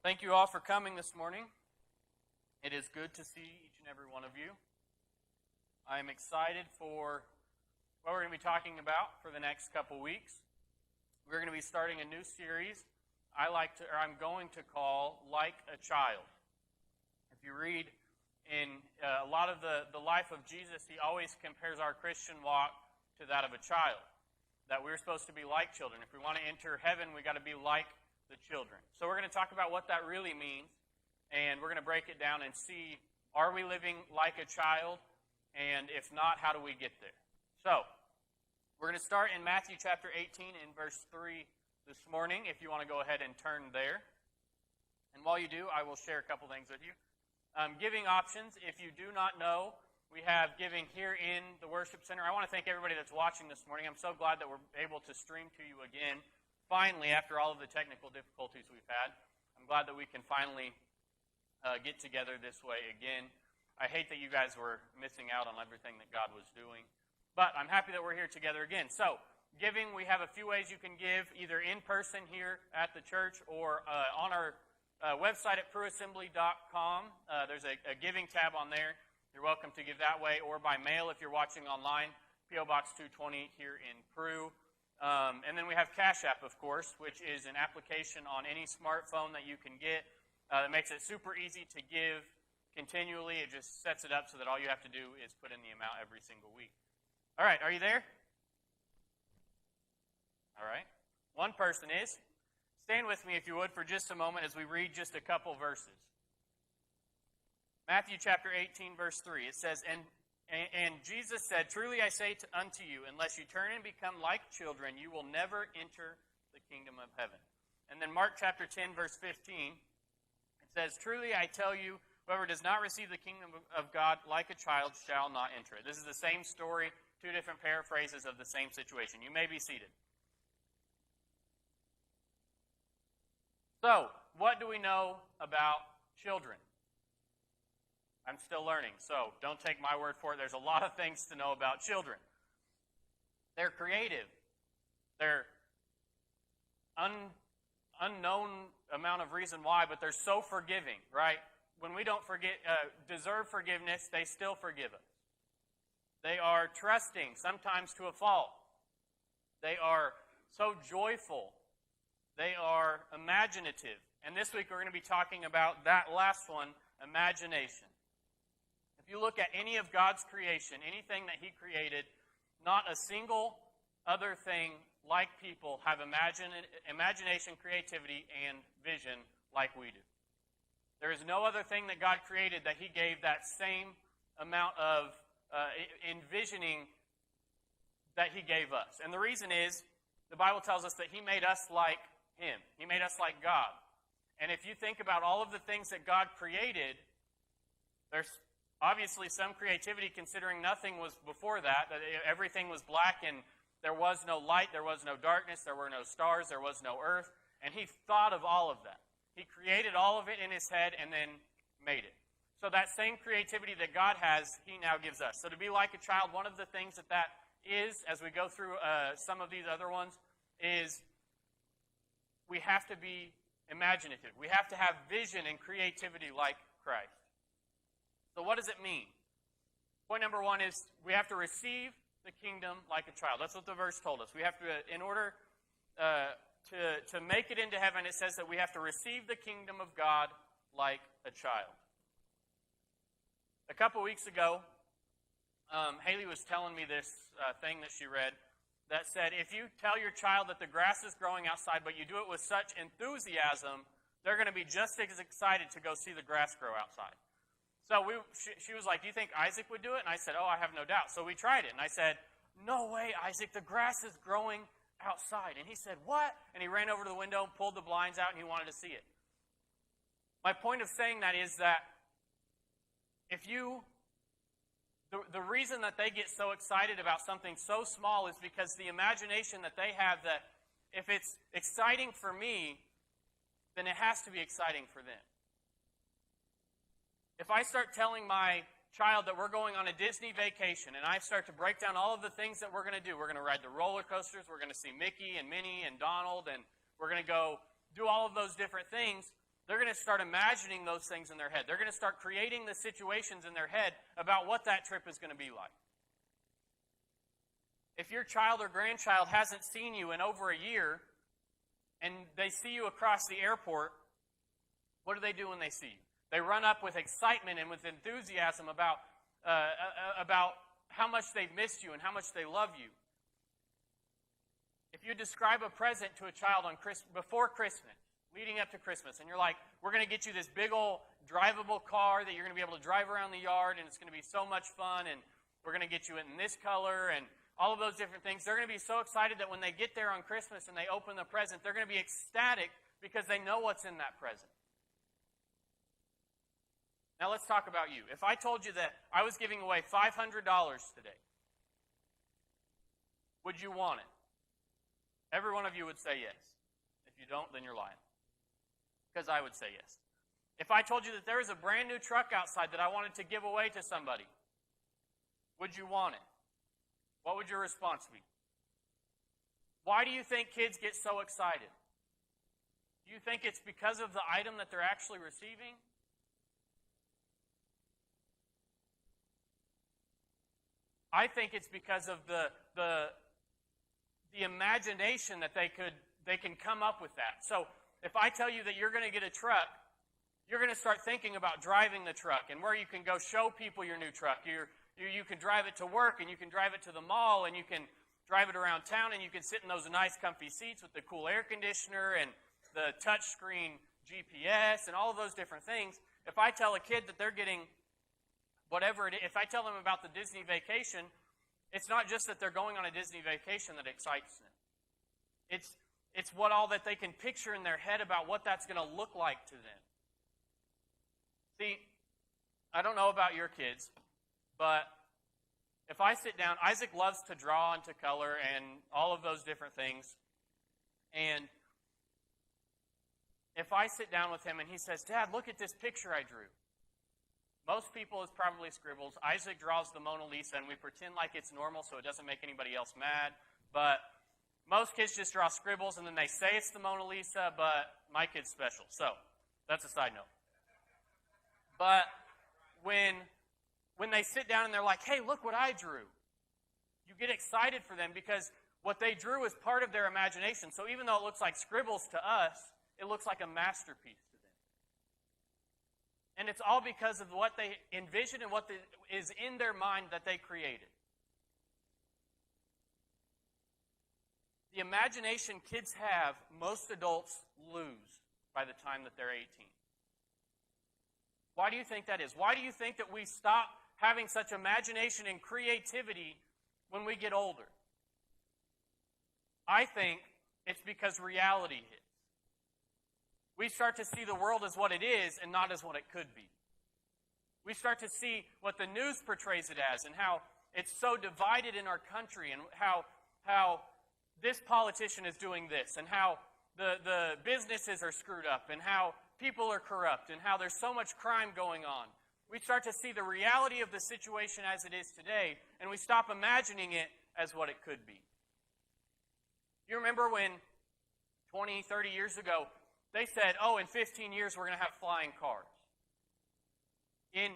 Thank you all for coming this morning. It is good to see each and every one of you. I am excited for what we're going to be talking about for the next couple weeks. We're going to be starting a new series I'm going to call Like a Child. If you read in a lot of the life of Jesus, he always compares our Christian walk to that of a child, that we're supposed to be like children. If we want to enter heaven, we got to be like the children. So we're going to talk about what that really means, and we're going to break it down and see, are we living like a child? And if not, how do we get there? So, we're going to start in Matthew chapter 18 in verse 3 this morning, if you want to go ahead and turn there. And while you do, I will share a couple things with you. Giving options, if you do not know, we have giving here in the worship center. I want to thank everybody that's watching this morning. I'm so glad that we're able to stream to you again. Finally, after all of the technical difficulties we've had, I'm glad that we can finally get together this way again. I hate that you guys were missing out on everything that God was doing, but I'm happy that we're here together again. So, giving, we have a few ways you can give, either in person here at the church or on our website at PrueAssembly.com. There's a giving tab on there. You're welcome to give that way, or by mail if you're watching online, P.O. Box 220 here in Prue. And then we have Cash App, of course, which is an application on any smartphone that you can get that makes it super easy to give continually. It just sets it up so that all you have to do is put in the amount every single week. All right, are you there? All right. One person is. Stand with me, if you would, for just a moment as we read just a couple verses. Matthew chapter 18, verse 3. It says, And Jesus said, Truly I say unto you, unless you turn and become like children, you will never enter the kingdom of heaven. And then Mark chapter 10, verse 15, it says, Truly I tell you, whoever does not receive the kingdom of God like a child shall not enter it. This is the same story, two different paraphrases of the same situation. You may be seated. So, what do we know about children? I'm still learning, so don't take my word for it. There's a lot of things to know about children. They're creative. They're unknown amount of reason why, but they're so forgiving, right? When we don't deserve forgiveness, they still forgive us. They are trusting, sometimes to a fault. They are so joyful. They are imaginative. And this week we're going to be talking about that last one, imagination. If you look at any of God's creation, anything that He created, not a single other thing like people have imagination, creativity, and vision like we do. There is no other thing that God created that He gave that same amount of envisioning that He gave us. And the reason is, the Bible tells us that He made us like Him. He made us like God. And if you think about all of the things that God created, there's obviously some creativity considering nothing was before that everything was black and there was no light, there was no darkness, there were no stars, there was no earth. And He thought of all of that. He created all of it in His head and then made it. So that same creativity that God has, He now gives us. So to be like a child, one of the things that is, as we go through some of these other ones, is we have to be imaginative. We have to have vision and creativity like Christ. So what does it mean? Point number one is we have to receive the kingdom like a child. That's what the verse told us. We have to, in order to make it into heaven, it says that we have to receive the kingdom of God like a child. A couple weeks ago, Haley was telling me this thing that she read that said, if you tell your child that the grass is growing outside, but you do it with such enthusiasm, they're going to be just as excited to go see the grass grow outside. So she was like, do you think Isaac would do it? And I said, oh, I have no doubt. So we tried it. And I said, no way, Isaac, the grass is growing outside. And he said, what? And he ran over to the window, pulled the blinds out, and he wanted to see it. My point of saying that is that the reason that they get so excited about something so small is because the imagination that they have that if it's exciting for me, then it has to be exciting for them. If I start telling my child that we're going on a Disney vacation and I start to break down all of the things that we're going to do, we're going to ride the roller coasters, we're going to see Mickey and Minnie and Donald, and we're going to go do all of those different things, They're going to start imagining those things in their head. They're going to start creating the situations in their head about what that trip is going to be like. If your child or grandchild hasn't seen you in over a year, and they see you across the airport, what do they do when they see you? They run up with excitement and with enthusiasm about how much they've missed you and how much they love you. If you describe a present to a child on before Christmas, leading up to Christmas, and you're like, we're going to get you this big old drivable car that you're going to be able to drive around the yard, and it's going to be so much fun, and we're going to get you it in this color, and all of those different things. They're going to be so excited that when they get there on Christmas and they open the present, they're going to be ecstatic because they know what's in that present. Now let's talk about you. If I told you that I was giving away $500 today, would you want it? Every one of you would say yes. If you don't, then you're lying. Because I would say yes. If I told you that there was a brand new truck outside that I wanted to give away to somebody, would you want it? What would your response be? Why do you think kids get so excited? Do you think it's because of the item that they're actually receiving? I think it's because of the imagination that they can come up with that. So if I tell you that you're going to get a truck, you're going to start thinking about driving the truck and where you can go show people your new truck. You can drive it to work, and you can drive it to the mall, and you can drive it around town, and you can sit in those nice comfy seats with the cool air conditioner and the touchscreen GPS and all of those different things. If I tell a kid that they're getting whatever it is, if I tell them about the Disney vacation, it's not just that they're going on a Disney vacation that excites them. It's what all that they can picture in their head about what that's going to look like to them. See, I don't know about your kids, but if I sit down, Isaac loves to draw and to color and all of those different things. And if I sit down with him and he says, Dad, look at this picture I drew. Most people is probably scribbles. Isaac draws the Mona Lisa, and we pretend like it's normal so it doesn't make anybody else mad. But most kids just draw scribbles, and then they say it's the Mona Lisa, but my kid's special. So that's a side note. But when they sit down and they're like, hey, look what I drew, you get excited for them because what they drew is part of their imagination. So even though it looks like scribbles to us, it looks like a masterpiece to them. And it's all because of what they envisioned and what is in their mind that they created. The imagination kids have, most adults lose by the time that they're 18. Why do you think that is? Why do you think that we stop having such imagination and creativity when we get older? I think it's because reality hits. We start to see the world as what it is and not as what it could be. We start to see what the news portrays it as and how it's so divided in our country and how this politician is doing this and how the businesses are screwed up and how people are corrupt and how there's so much crime going on. We start to see the reality of the situation as it is today, and we stop imagining it as what it could be. You remember when 20, 30 years ago, they said, oh, in 15 years we're going to have flying cars. In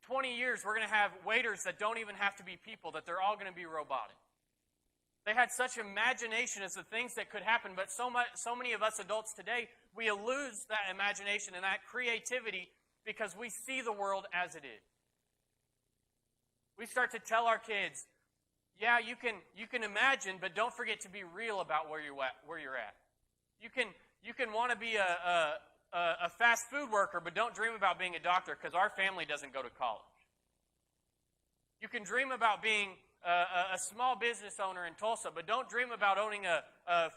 20 years we're going to have waiters that don't even have to be people, that they're all going to be robotic. They had such imagination as the things that could happen, but so many of us adults today, we lose that imagination and that creativity because we see the world as it is. We start to tell our kids, yeah, you can imagine, but don't forget to be real about where you're at. You can want to be a fast food worker, but don't dream about being a doctor because our family doesn't go to college. You can dream about being a small business owner in Tulsa, but don't dream about owning a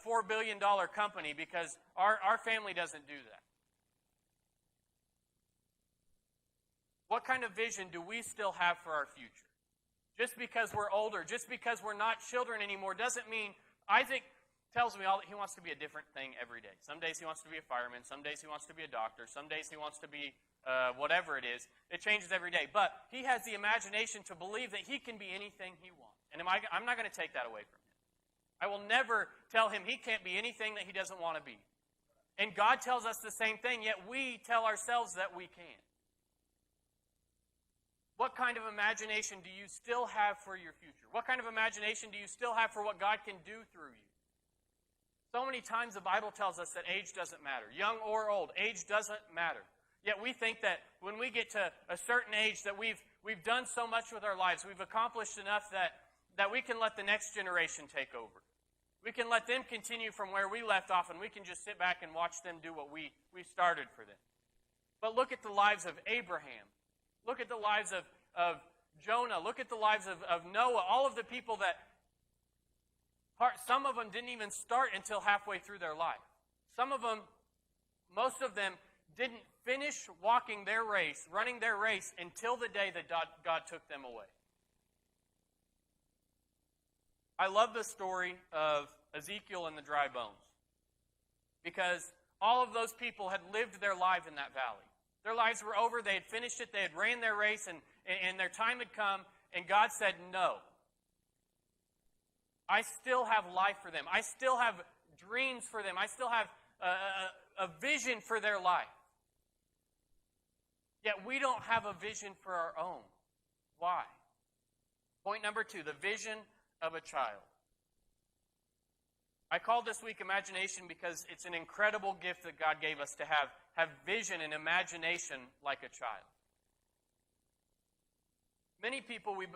$4 billion company because our family doesn't do that. What kind of vision do we still have for our future? Just because we're older, just because we're not children anymore, doesn't mean Isaac tells me he wants to be a different thing every day. Some days he wants to be a fireman. Some days he wants to be a doctor. Some days he wants to be whatever it is. It changes every day. But he has the imagination to believe that he can be anything he wants. And I'm not going to take that away from him. I will never tell him he can't be anything that he doesn't want to be. And God tells us the same thing, yet we tell ourselves that we can't. What kind of imagination do you still have for your future? What kind of imagination do you still have for what God can do through you? So many times the Bible tells us that age doesn't matter. Young or old, age doesn't matter. Yet we think that when we get to a certain age that we've done so much with our lives, we've accomplished enough that we can let the next generation take over. We can let them continue from where we left off, and we can just sit back and watch them do what we started for them. But look at the lives of Abraham. Look at the lives of Jonah. Look at the lives of Noah. All of the people that, some of them didn't even start until halfway through their life. Some of them, most of them, didn't finish walking their race, running their race, until the day that God took them away. I love the story of Ezekiel and the dry bones, because all of those people had lived their life in that valley. Their lives were over. They had finished it. They had ran their race, and their time had come, and God said, no. I still have life for them. I still have dreams for them. I still have a vision for their life. Yet we don't have a vision for our own. Why? Point number 2, the vision of a child. I called this week imagination because it's an incredible gift that God gave us to have vision and imagination like a child. Many people, we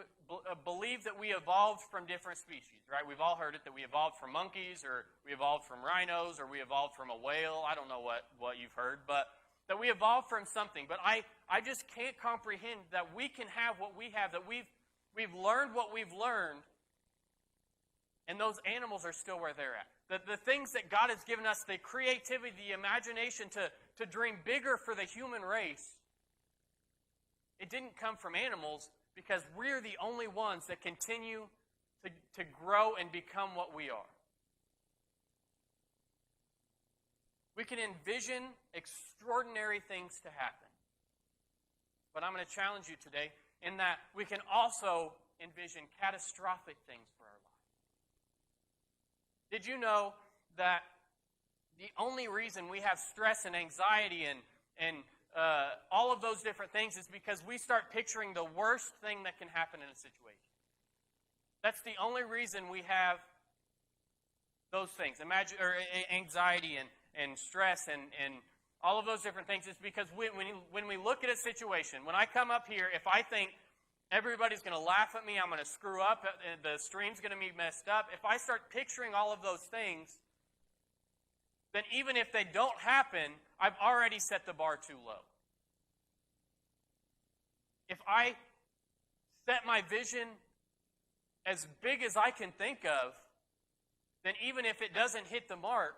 believe that we evolved from different species, right? We've all heard it, that we evolved from monkeys, or we evolved from rhinos, or we evolved from a whale. I don't know what you've heard, but that we evolved from something. But I just can't comprehend that we can have what we have, that we've learned what we've learned, and those animals are still where they're at. The things that God has given us, the creativity, the imagination to dream bigger for the human race, it didn't come from animals, because we're the only ones that continue to grow and become what we are. We can envision extraordinary things to happen. But I'm going to challenge you today in that we can also envision catastrophic things for our lives. Did you know that the only reason we have stress and anxiety and all of those different things is because we start picturing the worst thing that can happen in a situation? That's the only reason we have those things. Anxiety and stress and all of those different things is because when we look at a situation, when I come up here, if I think everybody's going to laugh at me, I'm going to screw up, the stream's going to be messed up, if I start picturing all of those things, then even if they don't happen, I've already set the bar too low. If I set my vision as big as I can think of, then even if it doesn't hit the mark,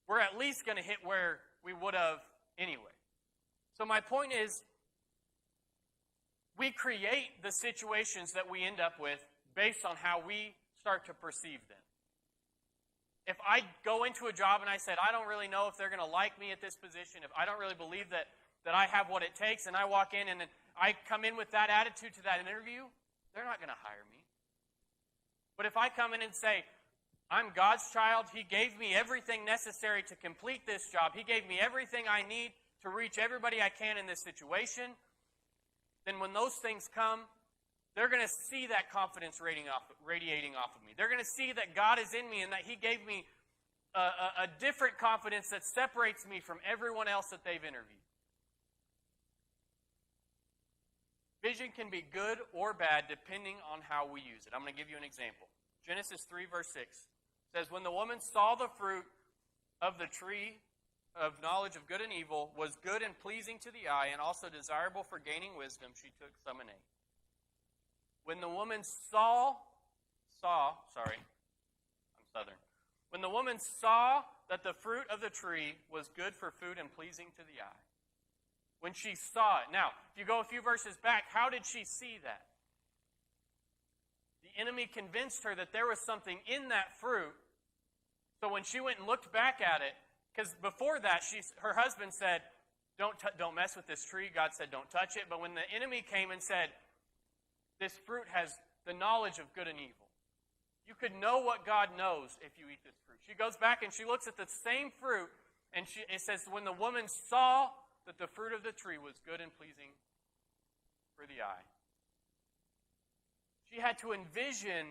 we're at least going to hit where we would have anyway. So my point is, we create the situations that we end up with based on how we start to perceive them. If I go into a job and I said, I don't really know if they're going to like me at this position, if I don't really believe that I have what it takes, and I walk in and I come in with that attitude to that interview, they're not going to hire me. But if I come in and say, I'm God's child, He gave me everything necessary to complete this job, He gave me everything I need to reach everybody I can in this situation, then when those things come, they're going to see that confidence radiating off of me. They're going to see that God is in me and that He gave me a different confidence that separates me from everyone else that they've interviewed. Vision can be good or bad depending on how we use it. I'm going to give you an example. Genesis 3 verse 6 says, when the woman saw the fruit of the tree of knowledge of good and evil was good and pleasing to the eye and also desirable for gaining wisdom, she took some and ate. When the woman When the woman saw that the fruit of the tree was good for food and pleasing to the eye. When she saw it. Now, if you go a few verses back, how did she see that? The enemy convinced her that there was something in that fruit. So when she went and looked back at it, because before that, her husband said, don't mess with this tree. God said, don't touch it. But when the enemy came and said, this fruit has the knowledge of good and evil, You could know what God knows if you eat this fruit. She goes back and she looks at the same fruit, and it says, when the woman saw that the fruit of the tree was good and pleasing for the eye, she had to envision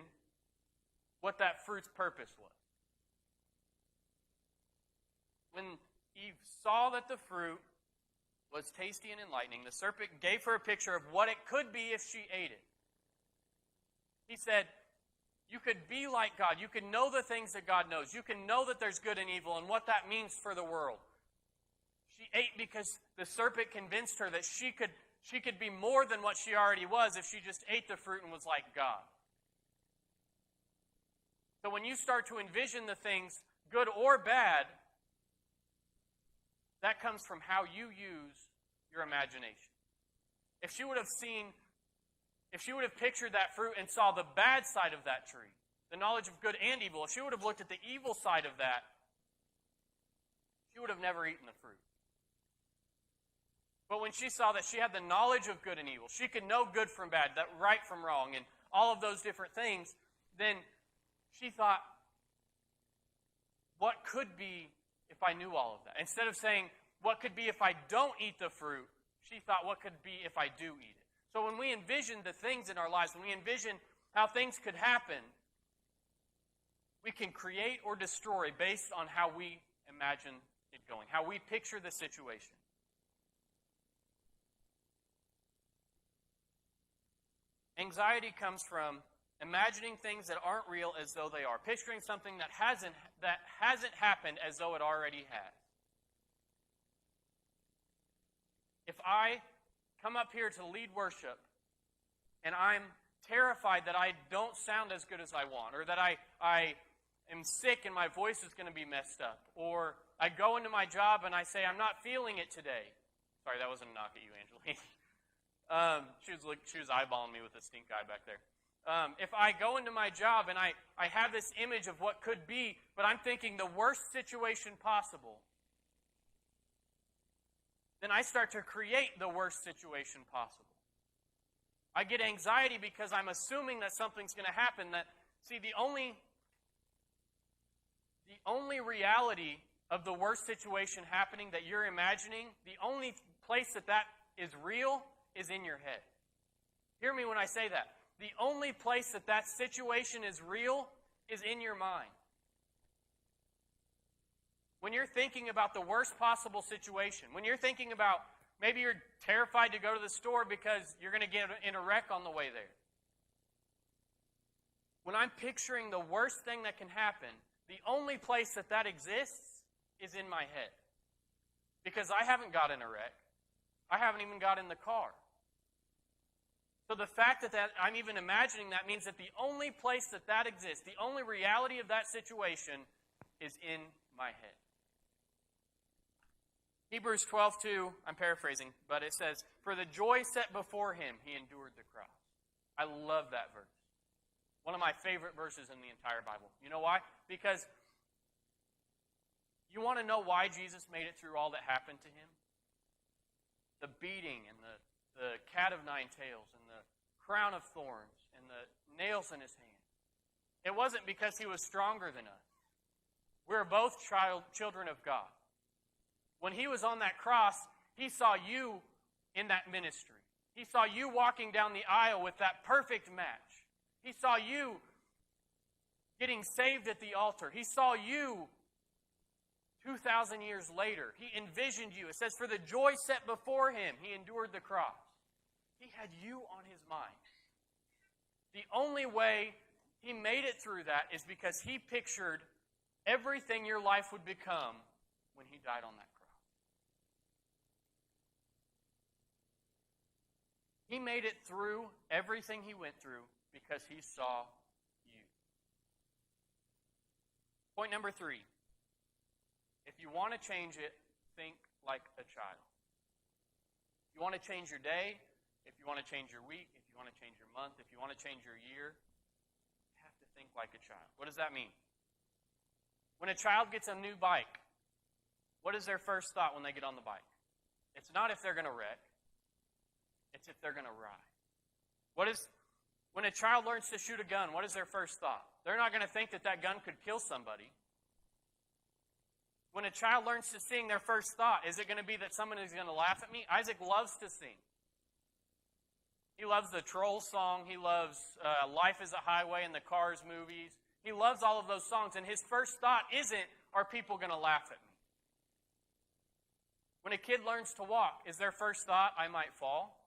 what that fruit's purpose was. When Eve saw that the fruit was tasty and enlightening, the serpent gave her a picture of what it could be if she ate it. He said, you could be like God. You can know the things that God knows. You can know that there's good and evil and what that means for the world. She ate because the serpent convinced her that she could be more than what she already was if she just ate the fruit and was like God. So when you start to envision the things, good or bad, that comes from how you use your imagination. If she would have pictured that fruit and saw the bad side of that tree, the knowledge of good and evil, if she would have looked at the evil side of that, she would have never eaten the fruit. But when she saw that she had the knowledge of good and evil, she could know good from bad, that right from wrong, and all of those different things, then she thought, what could be if I knew all of that? Instead of saying, what could be if I don't eat the fruit, she thought, what could be if I do eat it? So when we envision the things in our lives, when we envision how things could happen, we can create or destroy based on how we imagine it going, how we picture the situation. Anxiety comes from imagining things that aren't real as though they are, picturing something that hasn't happened as though it already has. If I come up here to lead worship and I'm terrified that I don't sound as good as I want, or that I am sick and my voice is going to be messed up, or I go into my job and I say, I'm not feeling it today. Sorry, that wasn't a knock at you, Angeline. She was eyeballing me with a stink eye back there. If I go into my job and I have this image of what could be, but I'm thinking the worst situation possible, then I start to create the worst situation possible. I get anxiety because I'm assuming that something's going to happen. The only reality of the worst situation happening that you're imagining, the only place that is real is in your head. Hear me when I say that. The only place that situation is real is in your mind. When you're thinking about the worst possible situation, when you're thinking about maybe you're terrified to go to the store because you're going to get in a wreck on the way there. When I'm picturing the worst thing that can happen, the only place that exists is in my head. Because I haven't got in a wreck. I haven't even got in the car. So the fact that I'm even imagining that means that the only place that exists, the only reality of that situation is in my head. Hebrews 12:2, I'm paraphrasing, but it says, for the joy set before him, he endured the cross. I love that verse. One of my favorite verses in the entire Bible. You know why? Because you want to know why Jesus made it through all that happened to him? The beating and the cat of nine tails and the crown of thorns and the nails in his hand. It wasn't because he was stronger than us. We're both children of God. When he was on that cross, he saw you in that ministry. He saw you walking down the aisle with that perfect match. He saw you getting saved at the altar. He saw you 2,000 years later. He envisioned you. It says, for the joy set before him, he endured the cross. He had you on his mind. The only way he made it through that is because he pictured everything your life would become when he died on that cross. He made it through everything he went through because he saw you. Point number 3. If you want to change it, think like a child. If you want to change your day, if you want to change your week, if you want to change your month, if you want to change your year, you have to think like a child. What does that mean? When a child gets a new bike, what is their first thought when they get on the bike? It's not if they're going to wreck. It's if they're going to ride. When a child learns to shoot a gun, what is their first thought? they're not going to think that that gun could kill somebody. When a child learns to sing, their first thought, is it going to be that someone is going to laugh at me? Isaac loves to sing. He loves the Trolls song. He loves Life is a Highway and the Cars movies. He loves all of those songs, and his first thought isn't, are people going to laugh at me? When a kid learns to walk, is their first thought, I might fall?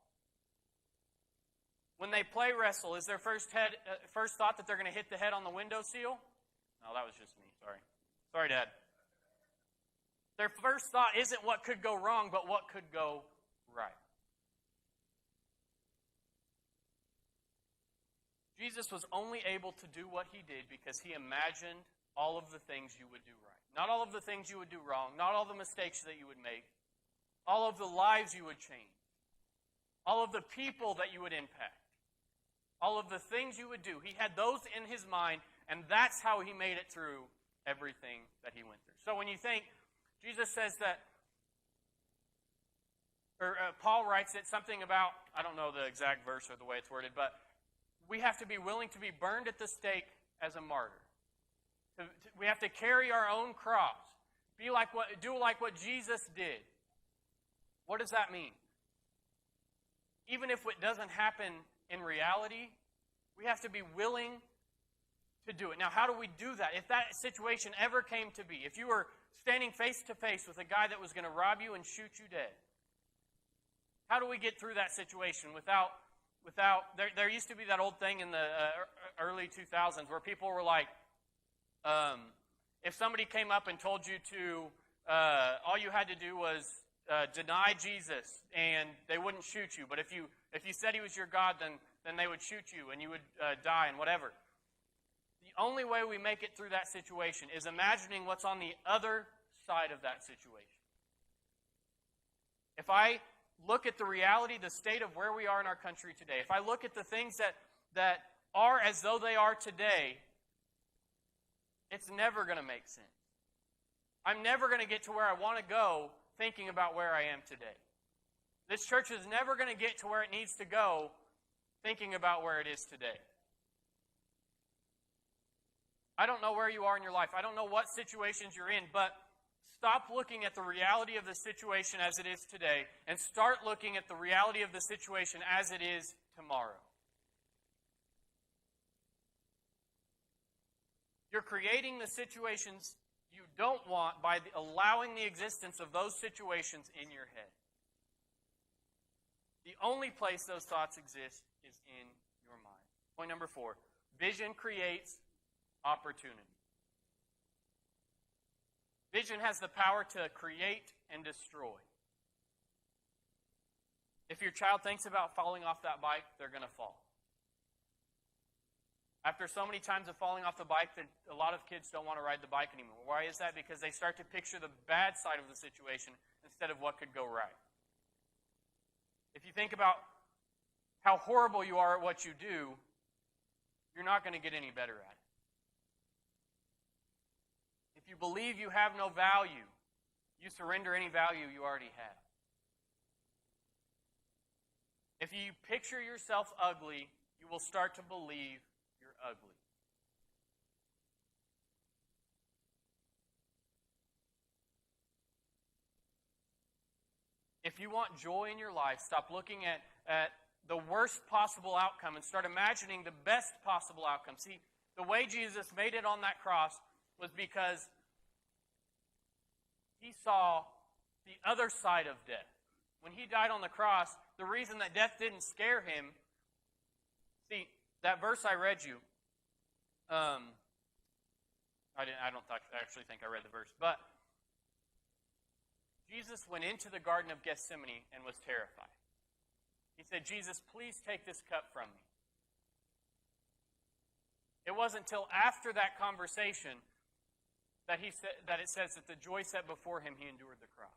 When they play wrestle, is their first thought that they're going to hit the head on the windowsill? No, that was just me. Sorry. Sorry, Dad. Their first thought isn't what could go wrong, but what could go right. Jesus was only able to do what he did because he imagined all of the things you would do right. Not all of the things you would do wrong, not all the mistakes that you would make, all of the lives you would change, all of the people that you would impact, all of the things you would do. He had those in his mind, and that's how he made it through everything that he went through. So when you think, Jesus says that, or Paul writes it something about, I don't know the exact verse or the way it's worded, but we have to be willing to be burned at the stake as a martyr. We have to carry our own cross. Do like what Jesus did. What does that mean? Even if it doesn't happen in reality, we have to be willing to do it. Now, how do we do that? If that situation ever came to be, if you were standing face to face with a guy that was going to rob you and shoot you dead, how do we get through that situation without there used to be that old thing in the early 2000s where people were like, if somebody came up and told you to, all you had to do was deny Jesus and they wouldn't shoot you. But if you said he was your God, then they would shoot you and you would die and whatever. The only way we make it through that situation is imagining what's on the other side of that situation. If I look at the reality, the state of where we are in our country today, if I look at the things that are as though they are today, it's never going to make sense. I'm never going to get to where I want to go thinking about where I am today. This church is never going to get to where it needs to go thinking about where it is today. I don't know where you are in your life. I don't know what situations you're in, but stop looking at the reality of the situation as it is today and start looking at the reality of the situation as it is tomorrow. You're creating the situations you don't want by allowing the existence of those situations in your head. The only place those thoughts exist is in your mind. Point number 4, vision creates opportunity. Vision has the power to create and destroy. If your child thinks about falling off that bike, they're going to fall. After so many times of falling off the bike, that a lot of kids don't want to ride the bike anymore. Why is that? Because they start to picture the bad side of the situation instead of what could go right. If you think about how horrible you are at what you do, you're not going to get any better at it. If you believe you have no value, you surrender any value you already have. If you picture yourself ugly, you will start to believe you're ugly. If you want joy in your life, stop looking at the worst possible outcome and start imagining the best possible outcome. See, the way Jesus made it on that cross was because he saw the other side of death. When he died on the cross, the reason that death didn't scare him, see, that verse I read you, I don't actually think I read the verse, but Jesus went into the Garden of Gethsemane and was terrified. He said, Jesus, please take this cup from me. It wasn't until after that conversation that it says that the joy set before him, he endured the cross.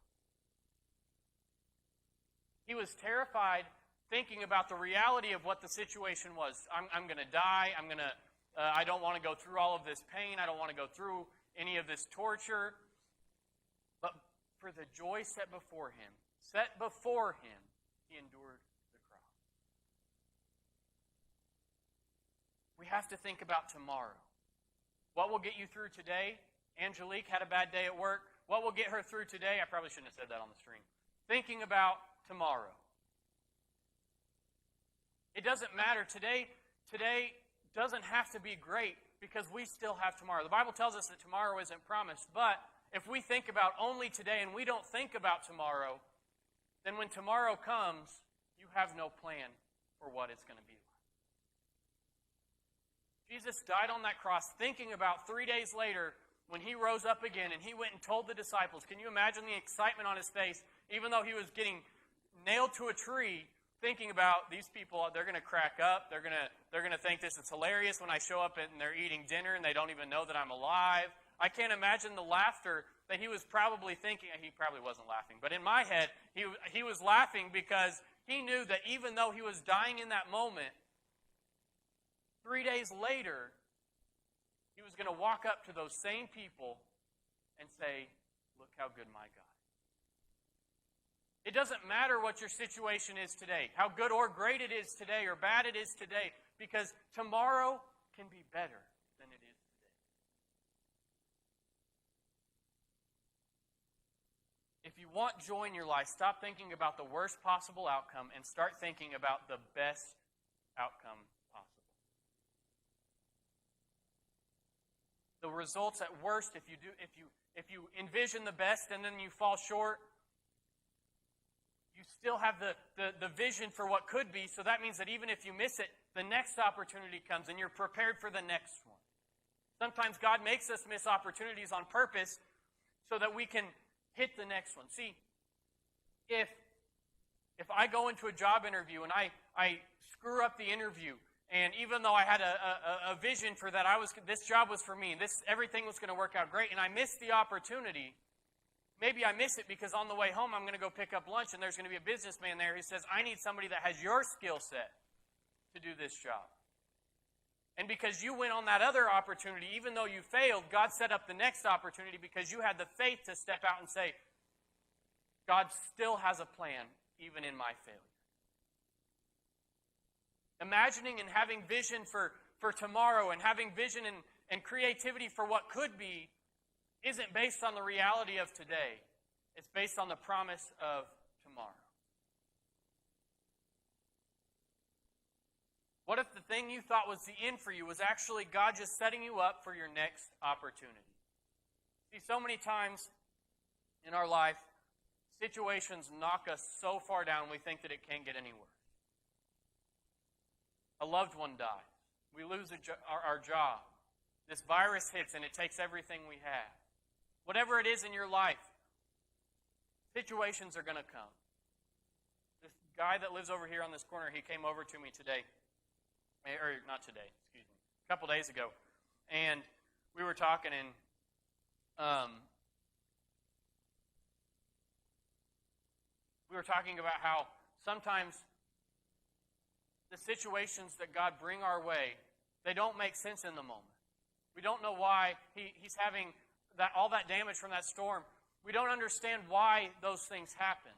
He was terrified thinking about the reality of what the situation was. I'm going to die. I don't want to go through all of this pain. I don't want to go through any of this torture. But for the joy set before him, he endured the cross. We have to think about tomorrow. What will get you through today? Angelique had a bad day at work. What will get her through today? I probably shouldn't have said that on the stream. Thinking about tomorrow. It doesn't matter. Today doesn't have to be great because we still have tomorrow. The Bible tells us that tomorrow isn't promised, but if we think about only today and we don't think about tomorrow, then when tomorrow comes, you have no plan for what it's going to be like. Jesus died on that cross thinking about 3 days later when he rose up again and he went and told the disciples. Can you imagine the excitement on his face, even though he was getting nailed to a tree, thinking about these people, they're going to crack up, they're going to think this is hilarious when I show up and they're eating dinner and they don't even know that I'm alive. I can't imagine the laughter that he was probably thinking. He probably wasn't laughing, but in my head, he was laughing because he knew that even though he was dying in that moment, 3 days later, he was going to walk up to those same people and say, look how good my God. It doesn't matter what your situation is today, how good or great it is today or bad it is today, because tomorrow can be better than it is today. If you want joy in your life, stop thinking about the worst possible outcome and start thinking about the best outcome possible. The results at worst, if you envision the best and then you fall short, you still have the vision for what could be, so that means that even if you miss it, the next opportunity comes and you're prepared for the next one. Sometimes God makes us miss opportunities on purpose so that we can hit the next one. See, if I go into a job interview and I screw up the interview, and even though I had a vision for that, this job was for me, everything was going to work out great, and I missed the opportunity. Maybe I miss it because on the way home I'm going to go pick up lunch and there's going to be a businessman there who says, I need somebody that has your skill set to do this job. And because you went on that other opportunity, even though you failed, God set up the next opportunity because you had the faith to step out and say, God still has a plan even in my failure. Imagining and having vision for tomorrow and having vision and creativity for what could be isn't based on the reality of today. It's based on the promise of tomorrow. What if the thing you thought was the end for you was actually God just setting you up for your next opportunity? See, so many times in our life, situations knock us so far down we think that it can't get any worse. A loved one dies. We lose our job. This virus hits and it takes everything we have. Whatever it is in your life, situations are going to come. This guy that lives over here on this corner, he came over to me today. Or not today, excuse me. A couple days ago. And we were talking and we were talking about how sometimes the situations that God bring our way, they don't make sense in the moment. We don't know why he's having all that damage from that storm. We don't understand why those things happen.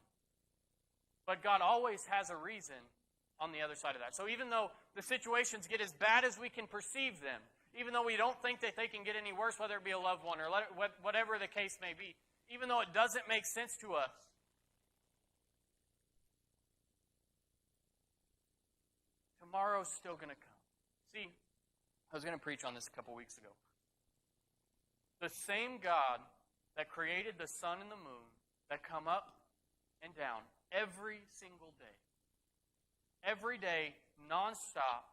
But God always has a reason on the other side of that. So even though the situations get as bad as we can perceive them, even though we don't think that they can get any worse, whether it be a loved one or whatever the case may be, even though it doesn't make sense to us, tomorrow's still going to come. See, I was going to preach on this a couple weeks ago. The same God that created the sun and the moon that come up and down every single day. Every day, nonstop,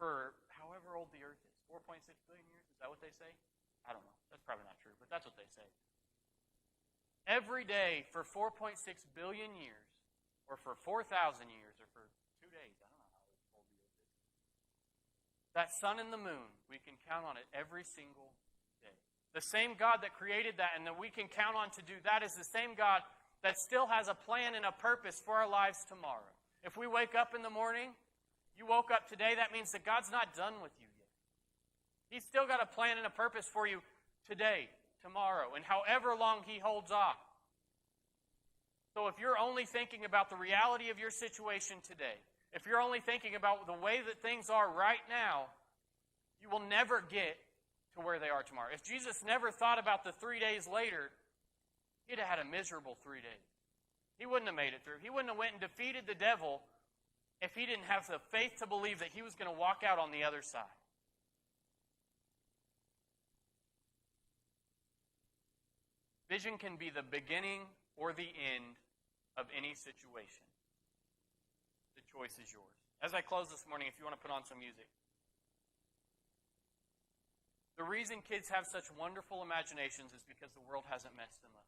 for however old the earth is. 4.6 billion years? Is that what they say? I don't know. That's probably not true, but that's what they say. Every day for 4.6 billion years, or for 4,000 years, or for 2 days. I don't know how old the earth is. That sun and the moon, we can count on it every single day. The same God that created that and that we can count on to do that is the same God that still has a plan and a purpose for our lives tomorrow. If we wake up in the morning, you woke up today, that means that God's not done with you yet. He's still got a plan and a purpose for you today, tomorrow, and however long He holds off. So if you're only thinking about the reality of your situation today, if you're only thinking about the way that things are right now, you will never get to where they are tomorrow. If Jesus never thought about the 3 days later, he'd have had a miserable 3 days. He wouldn't have made it through. He wouldn't have went and defeated the devil if he didn't have the faith to believe that he was going to walk out on the other side. Vision can be the beginning or the end of any situation. The choice is yours. As I close this morning, if you want to put on some music. The reason kids have such wonderful imaginations is because the world hasn't messed them up.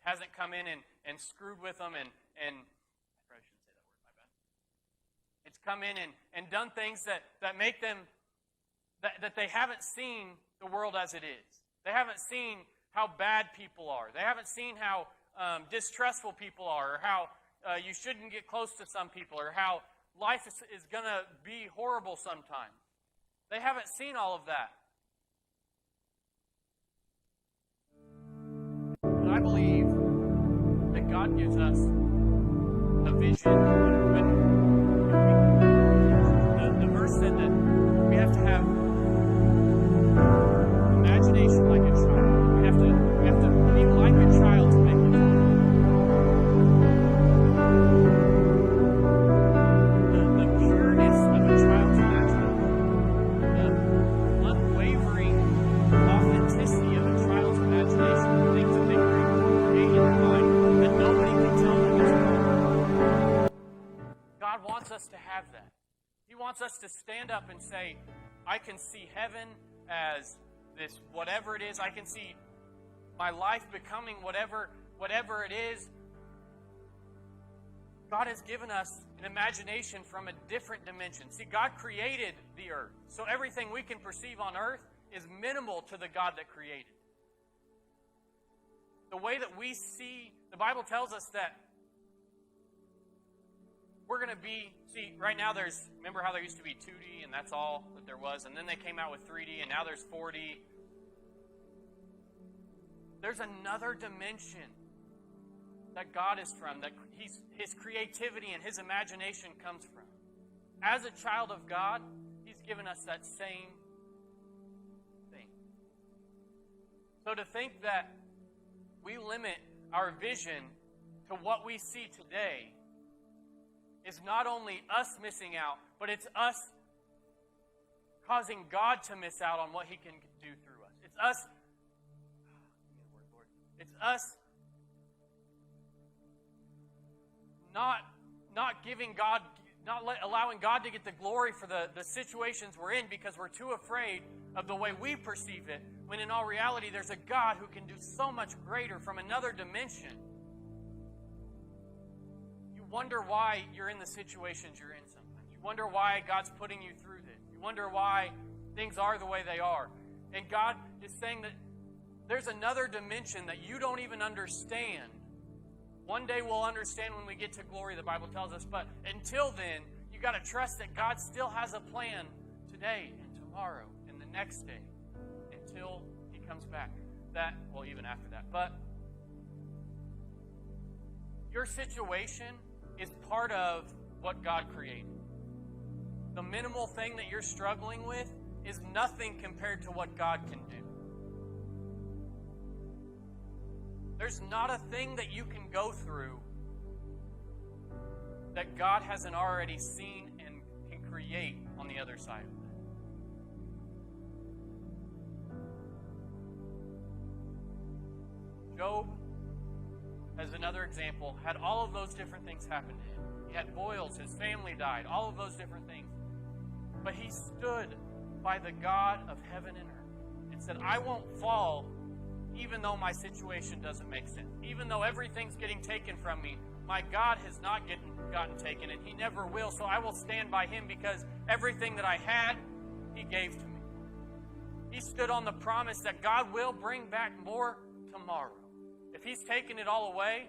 It hasn't come in and screwed with them and I probably shouldn't say that word, my bad. It's come in and done things that make them, that they haven't seen the world as it is. They haven't seen how bad people are. They haven't seen how distrustful people are, or how you shouldn't get close to some people, or how life is going to be horrible sometimes. They haven't seen all of that. But I believe that God gives us a vision. The verse said that we have to have imagination like a child. We have to be like a child to make it. The pureness of a child's imagination, the unwavering authenticity of a child's imagination, the things that they create in their mind that nobody can tell them is wrong. God wants us to have that. He wants us to stand up and say, I can see heaven as this whatever it is. I can see my life becoming whatever it is. God has given us an imagination from a different dimension. See, God created the earth. So everything we can perceive on earth is minimal to the God that created. The way that we see, the Bible tells us that we're going to be, see, right now remember how there used to be 2D and that's all that there was, and then they came out with 3D and now there's 4D. There's another dimension that God is from, that His creativity and His imagination comes from. As a child of God, He's given us that same thing. So to think that we limit our vision to what we see today is not only us missing out, but it's us causing God to miss out on what He can do through us. It's us not giving God, allowing God to get the glory for the situations we're in because we're too afraid of the way we perceive it, when in all reality there's a God who can do so much greater from another dimension. You wonder why you're in the situations you're in sometimes. You wonder why God's putting you through this. You wonder why things are the way they are. And God is saying that there's another dimension that you don't even understand. One day we'll understand when we get to glory, the Bible tells us. But until then, you got to trust that God still has a plan today and tomorrow and the next day until He comes back. Even after that. But your situation is part of what God created. The minimal thing that you're struggling with is nothing compared to what God can do. There's not a thing that you can go through that God hasn't already seen and can create on the other side of that. Job, as another example, had all of those different things happen to him. He had boils, his family died, all of those different things. But he stood by the God of heaven and earth and said, I won't fall even though my situation doesn't make sense. Even though everything's getting taken from me, my God has not gotten taken, and He never will. So I will stand by Him because everything that I had, He gave to me. He stood on the promise that God will bring back more tomorrow. If He's taken it all away,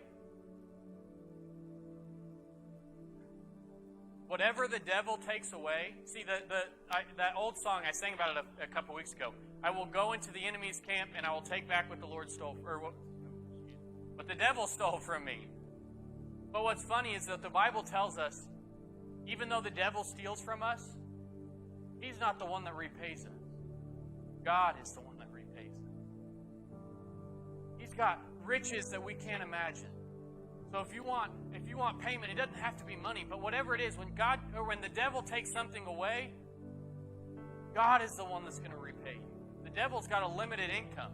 whatever the devil takes away, see that old song, I sang about it a couple weeks ago. I will go into the enemy's camp and I will take back what the Lord stole, what the devil stole from me. But what's funny is that the Bible tells us, even though the devil steals from us, he's not the one that repays us. God is the one that repays us. He's got riches that we can't imagine. So if you want payment, it doesn't have to be money, but whatever it is, when the devil takes something away, God is the one that's going to repay you. The devil's got a limited income,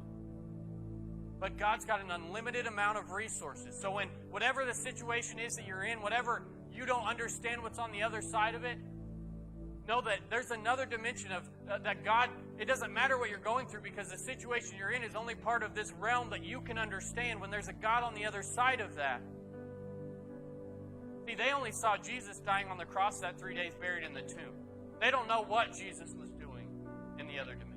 but God's got an unlimited amount of resources. So when whatever the situation is that you're in, whatever you don't understand what's on the other side of it, know that there's another dimension of that God, it doesn't matter what you're going through, because the situation you're in is only part of this realm that you can understand. When there's a God on the other side of that. See, they only saw Jesus dying on the cross, that 3 days buried in the tomb. They don't know what Jesus was doing in the other dimension.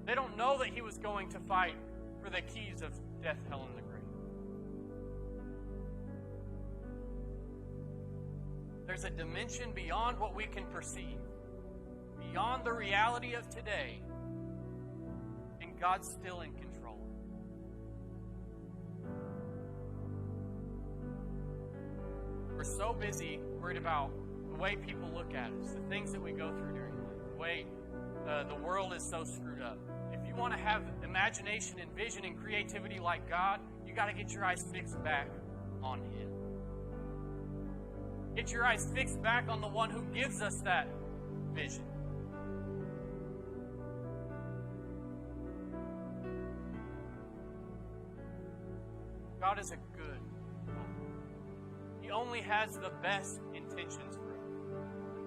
They don't know that he was going to fight for the keys of death, hell, and the grave. There's a dimension beyond what we can perceive, beyond the reality of today, and God's still in control. We're so busy worried about the way people look at us, the things that we go through during life, the way the world is so screwed up. If you want to have imagination and vision and creativity like God, you got to get your eyes fixed back on Him. Get your eyes fixed back on the one who gives us that vision. God is a good God. He only has the best intentions for us.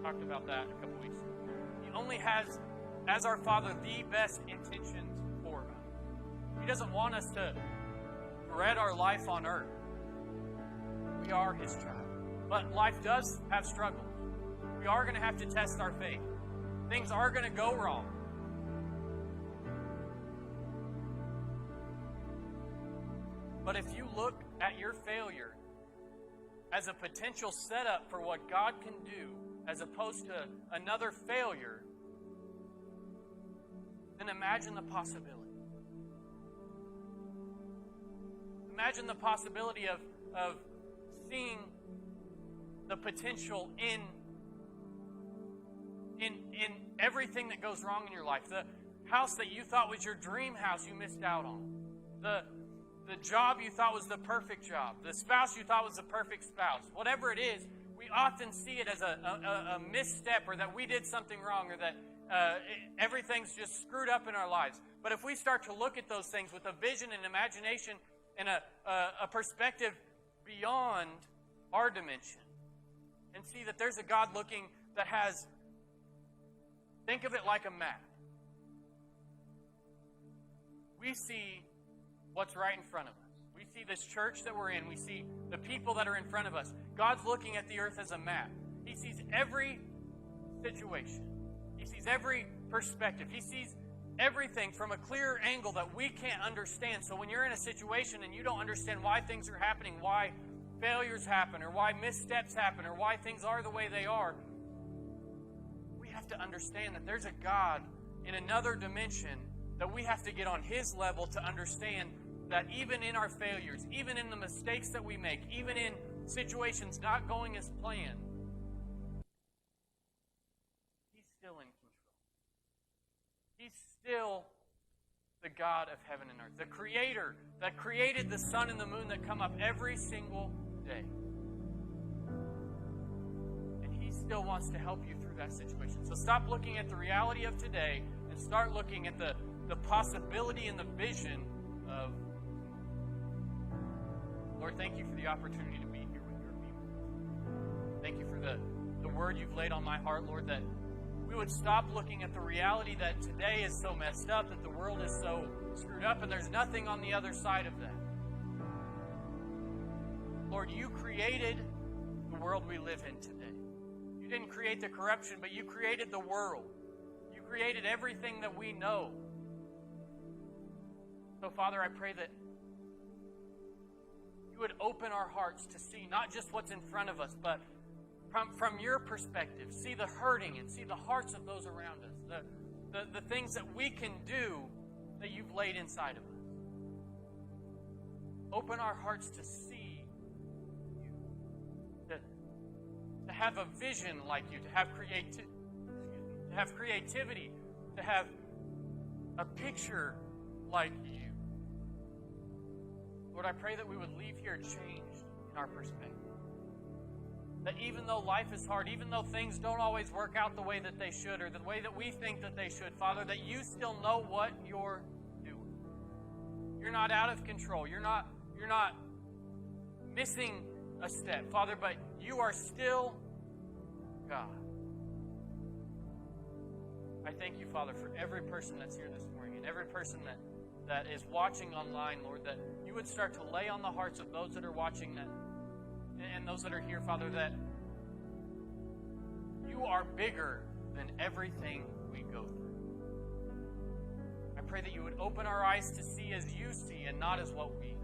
I talked about that a couple weeks ago. He only has, as our Father, the best intentions for us. He doesn't want us to dread our life on earth. We are His child. But life does have struggles. We are going to have to test our faith. Things are going to go wrong. But if you look at your failure as a potential setup for what God can do, as opposed to another failure, then imagine the possibility. Imagine the possibility of seeing the potential in everything that goes wrong in your life. The house that you thought was your dream house, you missed out on. The job you thought was the perfect job. The spouse you thought was the perfect spouse. Whatever it is, we often see it as a misstep, or that we did something wrong, or that everything's just screwed up in our lives. But if we start to look at those things with a vision and imagination and a perspective beyond our dimension, and see that there's a God looking that has, think of it like a map. We see what's right in front of us. We see this church that we're in. We see the people that are in front of us. God's looking at the earth as a map. He sees every situation. He sees every perspective. He sees everything from a clear angle that we can't understand. So when you're in a situation and you don't understand why things are happening, why failures happen, or why missteps happen, or why things are the way they are, we have to understand that there's a God in another dimension that we have to get on His level to understand that even in our failures, even in the mistakes that we make, even in situations not going as planned, He's still in control. He's still the God of heaven and earth, the Creator that created the sun and the moon that come up every single day. And He still wants to help you through that situation. So stop looking at the reality of today and start looking at the possibility and the vision of, Lord, thank you for the opportunity to be here with your people. Thank you for the word you've laid on my heart, Lord, that we would stop looking at the reality that today is so messed up, that the world is so screwed up, and there's nothing on the other side of that. Lord, you created the world we live in today. You didn't create the corruption, but you created the world. You created everything that we know. So, Father, I pray that you would open our hearts to see not just what's in front of us, but from your perspective, see the hurting and see the hearts of those around us, the things that we can do that you've laid inside of us. Open our hearts to see you, to have a vision like you, to have creativity to have a picture like you. Lord, I pray that we would leave here changed in our perspective. That even though life is hard, even though things don't always work out the way that they should or the way that we think that they should, Father, that you still know what you're doing. You're not out of control. You're not missing a step, Father, but you are still God. I thank you, Father, for every person that's here this morning and every person that is watching online, Lord, that you would start to lay on the hearts of those that are watching that and those that are here, Father, that you are bigger than everything we go through. I pray that you would open our eyes to see as you see and not as what we